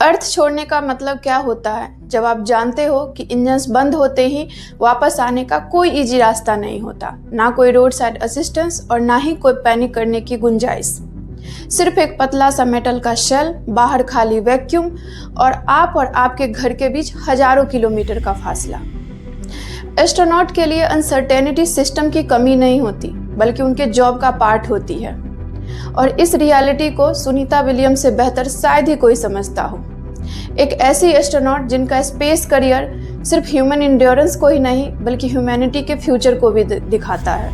अर्थ छोड़ने का मतलब क्या होता है जब आप जानते हो कि इंजन्स बंद होते ही वापस आने का कोई इजी रास्ता नहीं होता, ना कोई रोड साइड असिस्टेंस और ना ही कोई पैनिक करने की गुंजाइश। सिर्फ एक पतला सा मेटल का शेल, बाहर खाली वैक्यूम और आप और आपके घर के बीच हजारों किलोमीटर का फासला। एस्ट्रोनॉट के लिए अनसर्टेनिटी सिस्टम की कमी नहीं होती, बल्कि उनके जॉब का पार्ट होती है। और इस रियलिटी को सुनीता विलियम्स से बेहतर शायद ही कोई समझता हो। एक ऐसी एस्ट्रोनॉट जिनका स्पेस करियर सिर्फ ह्यूमन इंड्योरेंस को ही नहीं बल्कि ह्यूमैनिटी के फ्यूचर को भी दिखाता है।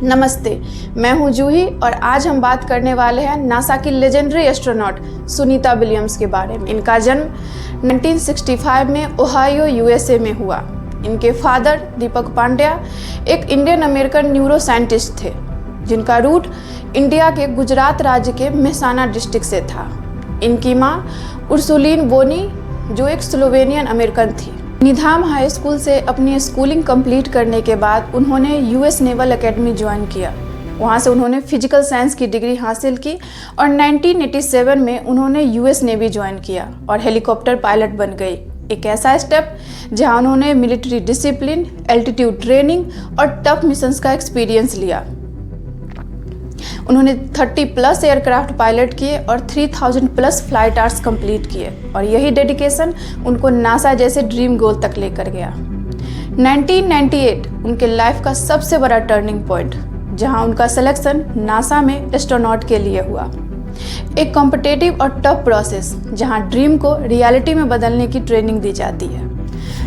नमस्ते, मैं हूं जूही और आज हम बात करने वाले हैं नासा की लेजेंडरी एस्ट्रोनॉट सुनीता विलियम्स के बारे में। इनका जन्म 1965 में ओहायो यूएसए में हुआ। इनके फादर दीपक पांड्या एक इंडियन अमेरिकन न्यूरो साइंटिस्ट थे जिनका रूट इंडिया के गुजरात राज्य के मेहसाना डिस्ट्रिक्ट से था। इनकी माँ उर्सुलीन बोनी जो एक स्लोवेनियन अमेरिकन थी। निधाम हाई स्कूल से अपनी स्कूलिंग कंप्लीट करने के बाद उन्होंने यूएस नेवल एकेडमी ज्वाइन किया। वहाँ से उन्होंने फिजिकल साइंस की डिग्री हासिल की और 1987 में उन्होंने यूएस नेवी ज्वाइन किया और हेलीकॉप्टर पायलट बन गई। एक ऐसा स्टेप जहाँ उन्होंने मिलिट्री डिसिप्लिन, एल्टीट्यूड ट्रेनिंग और टफ मिशंस का एक्सपीरियंस लिया। उन्होंने 30+ एयरक्राफ्ट पायलट किए और 3000+ फ्लाइट आवर्स कंप्लीट किए और यही डेडिकेशन उनको नासा जैसे ड्रीम गोल तक लेकर गया। 1998 उनके लाइफ का सबसे बड़ा टर्निंग पॉइंट, जहां उनका सिलेक्शन नासा में एस्ट्रोनॉट के लिए हुआ। एक कॉम्पिटिटिव और टफ प्रोसेस जहां ड्रीम को रियलिटी में बदलने की ट्रेनिंग दी जाती है।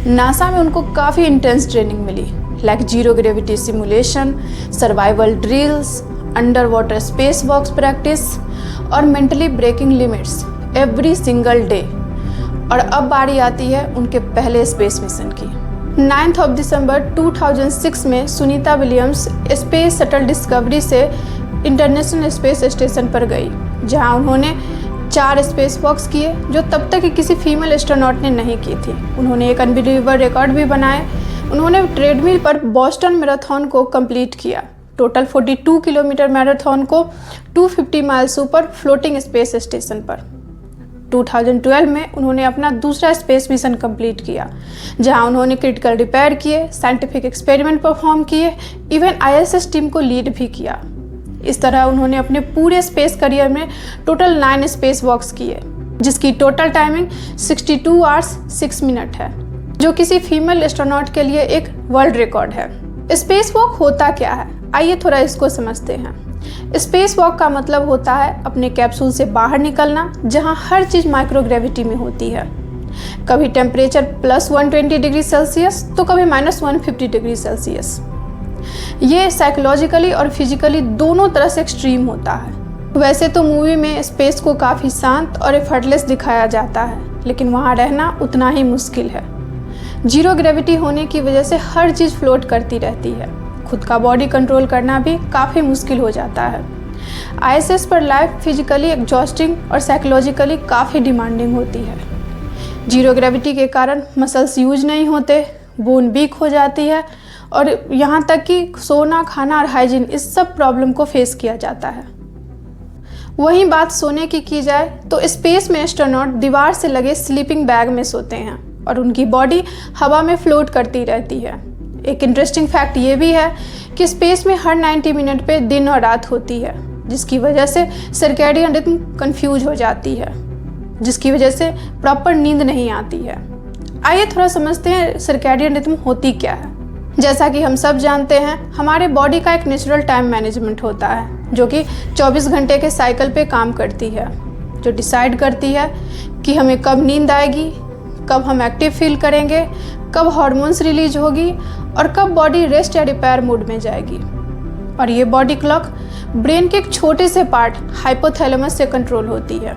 नासा में उनको काफ़ी इंटेंस ट्रेनिंग मिली, like zero gravity simulation, survival drills, under water space walks practice और mentally breaking limits every single day. और अब बारी आती है उनके पहले स्पेस मिशन की। 9 दिसंबर 2006 में Sunita Williams space shuttle discovery से इंटरनेशनल स्पेस स्टेशन पर गई, जहां उन्होंने 4 स्पेस वॉक्स किए जो तब तक किसी फीमेल एस्ट्रोनॉट ने नहीं की थी। उन्होंने एक अनबिलीवेबल रिकॉर्ड भी बनाए। उन्होंने ट्रेडमिल पर बोस्टन मैराथन को कंप्लीट किया। टोटल 42 किलोमीटर मैराथन को 250 माइल्स ऊपर फ्लोटिंग स्पेस स्टेशन पर। 2012 में उन्होंने अपना दूसरा स्पेस मिशन कंप्लीट किया, जहां उन्होंने क्रिटिकल रिपेयर किए, साइंटिफिक एक्सपेरिमेंट परफॉर्म किए, इवन आईएसएस टीम को लीड भी किया। इस तरह उन्होंने अपने पूरे स्पेस करियर में टोटल 9 स्पेस वॉक्स किए, जिसकी टोटल टाइमिंग 62 आवर्स 6 मिनट है, जो किसी फीमेल एस्ट्रोनॉट के लिए एक वर्ल्ड रिकॉर्ड है। स्पेस वॉक होता क्या है, आइए थोड़ा इसको समझते हैं। स्पेस वॉक का मतलब होता है अपने कैप्सूल से बाहर निकलना, जहां हर चीज़ माइक्रोग्रेविटी में होती है। कभी टेम्परेचर +120 डिग्री सेल्सियस तो कभी -150 डिग्री सेल्सियस। ये साइकोलॉजिकली और फिजिकली दोनों तरह से एक्सट्रीम होता है। वैसे तो मूवी में स्पेस को काफ़ी शांत और एफर्टलेस दिखाया जाता है, लेकिन वहाँ रहना उतना ही मुश्किल है। जीरो ग्रेविटी होने की वजह से हर चीज़ फ्लोट करती रहती है। खुद का बॉडी कंट्रोल करना भी काफ़ी मुश्किल हो जाता है। आईएसएस पर लाइफ फिजिकली एग्जॉस्टिंग और साइकोलॉजिकली काफ़ी डिमांडिंग होती है। जीरो ग्रेविटी के कारण मसल्स यूज नहीं होते, बोन वीक हो जाती है और यहाँ तक कि सोना, खाना और हाइजीन इस सब प्रॉब्लम को फेस किया जाता है। वहीं बात सोने की जाए तो स्पेस में एस्ट्रोनॉट दीवार से लगे स्लीपिंग बैग में सोते हैं और उनकी बॉडी हवा में फ्लोट करती रहती है। एक इंटरेस्टिंग फैक्ट ये भी है कि स्पेस में हर 90 मिनट पे दिन और रात होती है, जिसकी वजह से सर्कैडियन रिदम कंफ्यूज हो जाती है, जिसकी वजह से प्रॉपर नींद नहीं आती है। आइए थोड़ा समझते हैं सर्कैडियन रिदम होती क्या है। जैसा कि हम सब जानते हैं, हमारे बॉडी का एक नेचुरल टाइम मैनेजमेंट होता है जो कि 24 घंटे के साइकिल पे काम करती है, जो डिसाइड करती है कि हमें कब नींद आएगी, कब हम एक्टिव फील करेंगे, कब हार्मोन्स रिलीज होगी और कब बॉडी रेस्ट या रिपेयर मोड में जाएगी। और ये बॉडी क्लॉक ब्रेन के एक छोटे से पार्ट हाइपोथैलेमस से कंट्रोल होती है।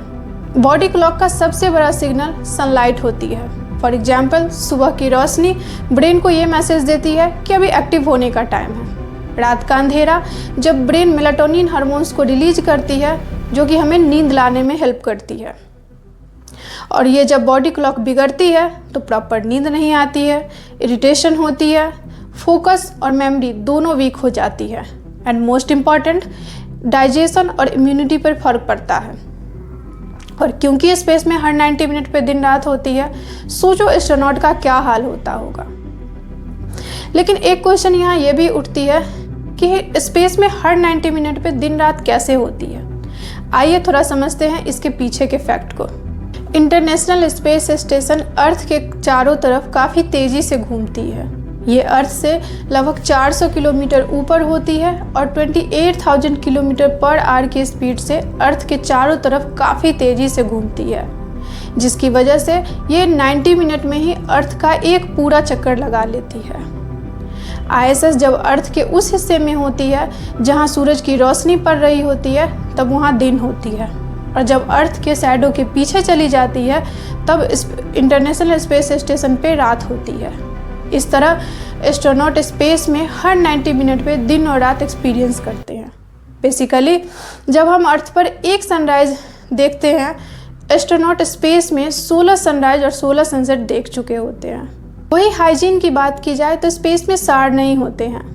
बॉडी क्लॉक का सबसे बड़ा सिग्नल सनलाइट होती है। फॉर एग्जाम्पल, सुबह की रोशनी ब्रेन को ये मैसेज देती है कि अभी एक्टिव होने का टाइम है। रात का अंधेरा जब ब्रेन मेलाटोनिन हार्मोन्स को रिलीज करती है, जो कि हमें नींद लाने में हेल्प करती है। और ये जब बॉडी क्लॉक बिगड़ती है तो प्रॉपर नींद नहीं आती है, इरिटेशन होती है, फोकस और मेमोरी दोनों वीक हो जाती है एंड मोस्ट इम्पॉर्टेंट डाइजेशन और इम्यूनिटी पर फर्क पड़ता है। और क्योंकि स्पेस में हर 90 मिनट पे दिन रात होती है, सोचो एस्ट्रोनॉट का क्या हाल होता होगा। लेकिन एक क्वेश्चन यहाँ ये भी उठती है कि स्पेस में हर 90 मिनट पे दिन रात कैसे होती है। आइए थोड़ा समझते हैं इसके पीछे के फैक्ट को। इंटरनेशनल स्पेस स्टेशन अर्थ के चारों तरफ काफ़ी तेज़ी से घूमती है। ये अर्थ से लगभग 400 किलोमीटर ऊपर होती है और 28,000 किलोमीटर पर आवर की स्पीड से अर्थ के चारों तरफ काफ़ी तेज़ी से घूमती है, जिसकी वजह से ये 90 मिनट में ही अर्थ का एक पूरा चक्कर लगा लेती है। ISS जब अर्थ के उस हिस्से में होती है जहाँ सूरज की रोशनी पड़ रही होती है, तब वहाँ दिन होती है, और जब अर्थ के शैडो के पीछे चली जाती है तब इंटरनेशनल स्पेस स्टेशन पे रात होती है। इस तरह एस्ट्रोनॉट स्पेस में हर 90 मिनट पे दिन और रात एक्सपीरियंस करते हैं। बेसिकली जब हम अर्थ पर एक सनराइज देखते हैं, एस्ट्रोनॉट स्पेस में 16 सनराइज और 16 सनसेट देख चुके होते हैं। वही हाइजीन की बात की जाए तो स्पेस में साड़ नहीं होते हैं।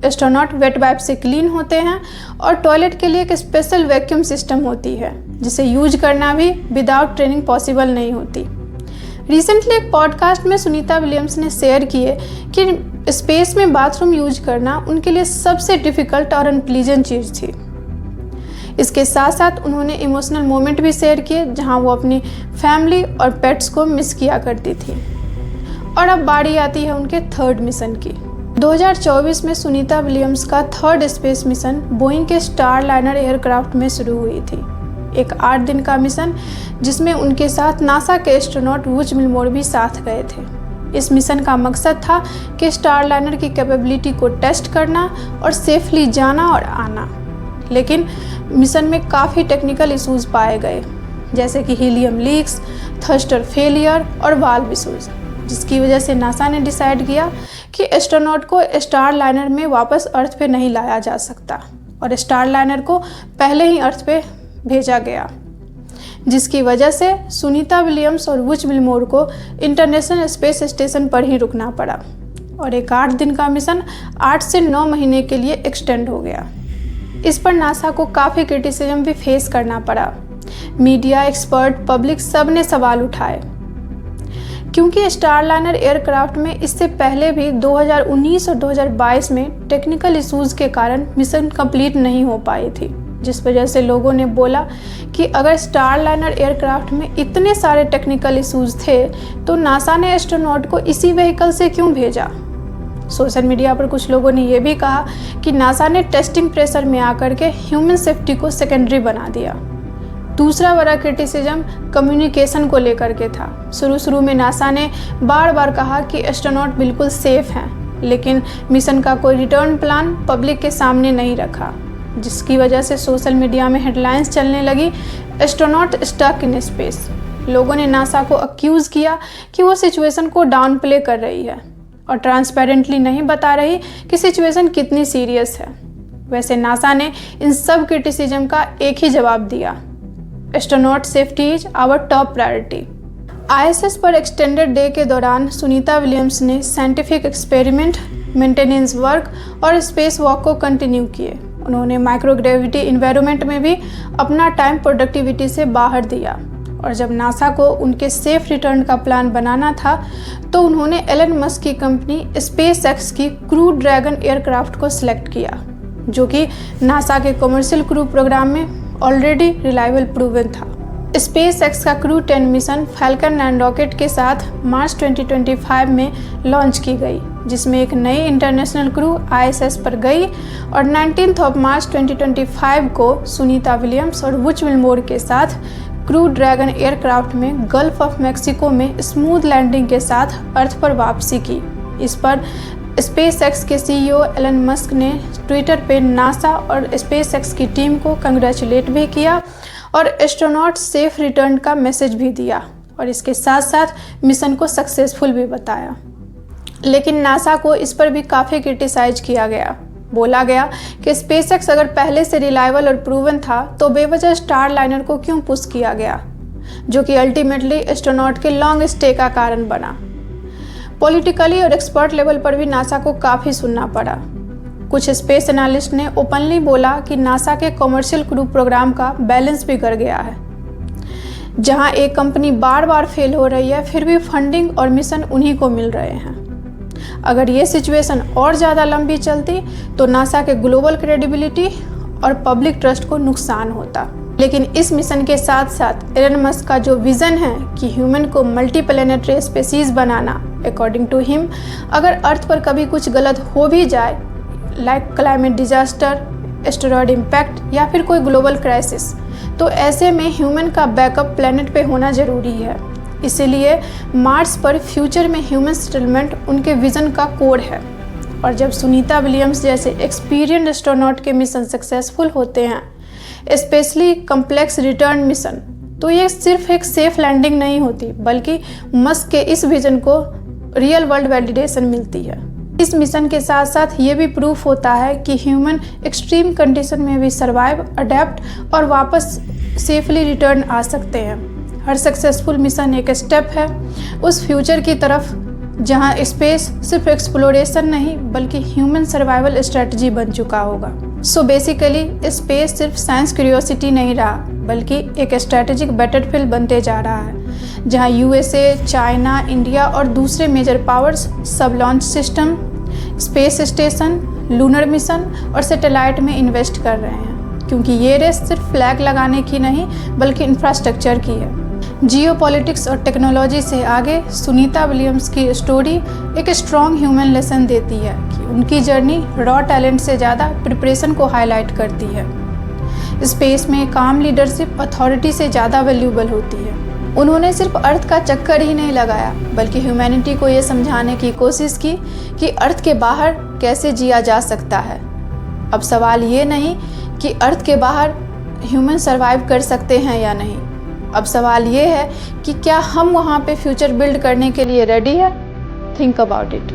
एस्ट्रोनॉट वेट वाइप से क्लीन होते हैं और टॉयलेट के लिए एक स्पेशल वैक्यूम सिस्टम होती है, जिसे यूज करना भी विदाउट ट्रेनिंग पॉसिबल नहीं होती। रिसेंटली एक पॉडकास्ट में सुनीता विलियम्स ने शेयर किए कि स्पेस में बाथरूम यूज करना उनके लिए सबसे डिफ़िकल्ट और अनप्लीजेंट चीज़ थी। इसके साथ साथ उन्होंने इमोशनल मोमेंट भी शेयर किए जहां वो अपनी फैमिली और पेट्स को मिस किया करती थी। और अब बारी आती है उनके थर्ड मिशन की। 2024 में सुनीता विलियम्स का थर्ड स्पेस मिशन बोइंग के स्टारलाइनर एयरक्राफ्ट में शुरू हुई थी। एक 8 दिन का मिशन जिसमें उनके साथ नासा के एस्ट्रोनॉट वुच मिलमोर भी साथ गए थे। इस मिशन का मकसद था कि स्टारलाइनर की कैपेबिलिटी को टेस्ट करना और सेफली जाना और आना। लेकिन मिशन में काफ़ी टेक्निकल इश्यूज पाए गए, जैसे कि हीलियम लीक्स, थ्रस्टर फेलियर और वाल्व इश्यूज, जिसकी वजह से नासा ने डिसाइड किया कि एस्ट्रोनॉट को स्टारलाइनर में वापस अर्थ पे नहीं लाया जा सकता और स्टारलाइनर को पहले ही अर्थ पे भेजा गया, जिसकी वजह से सुनीता विलियम्स और वुच मिलमोर को इंटरनेशनल स्पेस स्टेशन पर ही रुकना पड़ा और एक 8 दिन का मिशन 8 से 9 महीने के लिए एक्सटेंड हो गया। इस पर नासा को काफ़ी क्रिटिसिज्म भी फेस करना पड़ा। मीडिया, एक्सपर्ट, पब्लिक सब ने सवाल उठाए, क्योंकि स्टारलाइनर एयरक्राफ्ट में इससे पहले भी 2019 और 2022 में टेक्निकल इश्यूज़ के कारण मिशन कंप्लीट नहीं हो पाई थी, जिस वजह से लोगों ने बोला कि अगर स्टारलाइनर एयरक्राफ्ट में इतने सारे टेक्निकल इश्यूज़ थे तो नासा ने एस्ट्रोनॉट को इसी व्हीकल से क्यों भेजा। सोशल मीडिया पर कुछ लोगों ने यह भी कहा कि नासा ने टेस्टिंग प्रेशर में आकर के ह्यूमन सेफ्टी को सेकेंडरी बना दिया। दूसरा बड़ा क्रिटिसिज्म कम्युनिकेशन को लेकर के था। शुरू में नासा ने बार बार कहा कि एस्ट्रोनॉट बिल्कुल सेफ हैं, लेकिन मिशन का कोई रिटर्न प्लान पब्लिक के सामने नहीं रखा, जिसकी वजह से सोशल मीडिया में हेडलाइंस चलने लगी, एस्ट्रोनॉट स्टक इन स्पेस। लोगों ने नासा को अक्यूज़ किया कि वो सिचुएशन को डाउन प्ले कर रही है और ट्रांसपेरेंटली नहीं बता रही कि सिचुएशन कितनी सीरियस है। वैसे नासा ने इन सब क्रिटिसिज्म का एक ही जवाब दिया, astronaut safety is our top priority. ISS पर एक्सटेंडेड डे के दौरान सुनीता विलियम्स ने साइंटिफिक एक्सपेरिमेंट, मेंटेनेंस वर्क और स्पेस वॉक को कंटिन्यू किए। उन्होंने माइक्रोग्रेविटी इन्वायरमेंट में भी अपना टाइम प्रोडक्टिविटी से बाहर दिया और जब नासा को उनके सेफ रिटर्न का प्लान बनाना था तो उन्होंने एलन मस्क की कंपनी SpaceX की क्रू ड्रैगन एयरक्राफ्ट को सिलेक्ट किया, जो कि नासा के कमर्शियल क्रू प्रोग्राम में ऑलरेडी रिलायबल प्रूवन था। SpaceX का क्रू 10 मिशन फैल्कन 9 रॉकेट के साथ मार्च 2025 में लॉन्च की गई, जिसमें एक नई इंटरनेशनल क्रू ISS पर गई और 19 मार्च 2025 को सुनीता विलियम्स और वुच मिलमोर के साथ क्रू ड्रैगन एयरक्राफ्ट में गल्फ ऑफ मैक्सिको में स्मूथ लैंडिंग के साथ अर्थ पर वापसी की। इस पर SpaceX के CEO एलन मस्क ने ट्विटर पे नासा और SpaceX की टीम को कंग्रेचुलेट भी किया और एस्ट्रोनॉट सेफ रिटर्न का मैसेज भी दिया और इसके साथ साथ मिशन को सक्सेसफुल भी बताया। लेकिन नासा को इस पर भी काफ़ी क्रिटिसाइज किया गया। बोला गया कि SpaceX अगर पहले से रिलायबल और प्रूवन था तो बेवजह स्टारलाइनर को क्यों पुश किया गया, जो कि अल्टीमेटली एस्ट्रोनॉट के लॉन्ग स्टे का कारण बना। पॉलिटिकली और एक्सपर्ट लेवल पर भी नासा को काफ़ी सुनना पड़ा। कुछ स्पेस एनालिस्ट ने ओपनली बोला कि नासा के कमर्शियल क्रू प्रोग्राम का बैलेंस बिगड़ गया है। जहां एक कंपनी बार बार फेल हो रही है, फिर भी फंडिंग और मिशन उन्हीं को मिल रहे हैं। अगर ये सिचुएशन और ज़्यादा लंबी चलती तो नासा के ग्लोबल क्रेडिबिलिटी और पब्लिक ट्रस्ट को नुकसान होता। लेकिन इस मिशन के साथ साथ एलन मस्क का जो विज़न है कि ह्यूमन को मल्टीप्लैनेटरी स्पीशीज बनाना, अकॉर्डिंग टू हिम, अगर अर्थ पर कभी कुछ गलत हो भी जाए, like climate disaster, asteroid impact या फिर कोई ग्लोबल क्राइसिस, तो ऐसे में ह्यूमन का बैकअप प्लेनेट पे होना ज़रूरी है। इसीलिए मार्स पर फ्यूचर में ह्यूमन सेटलमेंट उनके विज़न का कोड है। और जब सुनीता विलियम्स जैसे एक्सपीरियंस्ड एस्ट्रोनॉट के मिशन सक्सेसफुल होते हैं, स्पेशली कम्प्लेक्स रिटर्न मिशन, तो ये सिर्फ एक सेफ लैंडिंग नहीं होती, बल्कि मस्क के इस विजन को रियल वर्ल्ड वैलिडेशन मिलती है। इस मिशन के साथ साथ ये भी प्रूफ होता है कि ह्यूमन एक्सट्रीम कंडीशन में भी सर्वाइव, अडेप्ट और वापस सेफली रिटर्न आ सकते हैं। हर सक्सेसफुल मिशन एक स्टेप है उस फ्यूचर की तरफ जहां स्पेस सिर्फ एक्सप्लोरेशन नहीं बल्कि ह्यूमन सर्वाइवल स्ट्रेटजी बन चुका होगा। सो बेसिकली स्पेस सिर्फ साइंस क्यूरियोसिटी नहीं रहा, बल्कि एक स्ट्रेटेजिक बैटलफील्ड बनते जा रहा है, जहां यूएसए, चाइना, इंडिया और दूसरे मेजर पावर्स सब launch system, space station, lunar mission और सैटेलाइट में इन्वेस्ट कर रहे हैं, क्योंकि ये रेस सिर्फ फ्लैग लगाने की नहीं बल्कि इंफ्रास्ट्रक्चर की है। जियोपॉलिटिक्स और टेक्नोलॉजी से आगे सुनीता विलियम्स की स्टोरी एक स्ट्रॉन्ग ह्यूमन लेसन देती है कि उनकी जर्नी रॉ टैलेंट से ज़्यादा प्रिपरेशन को हाईलाइट करती है। स्पेस में काम लीडरशिप अथॉरिटी से ज़्यादा वैल्यूबल होती है। उन्होंने सिर्फ अर्थ का चक्कर ही नहीं लगाया, बल्कि ह्यूमैनिटी को ये समझाने की कोशिश की कि अर्थ के बाहर कैसे जिया जा सकता है। अब सवाल ये नहीं कि अर्थ के बाहर ह्यूमन सर्वाइव कर सकते हैं या नहीं, अब सवाल ये है कि क्या हम वहाँ पे फ्यूचर बिल्ड करने के लिए रेडी है। Think about it.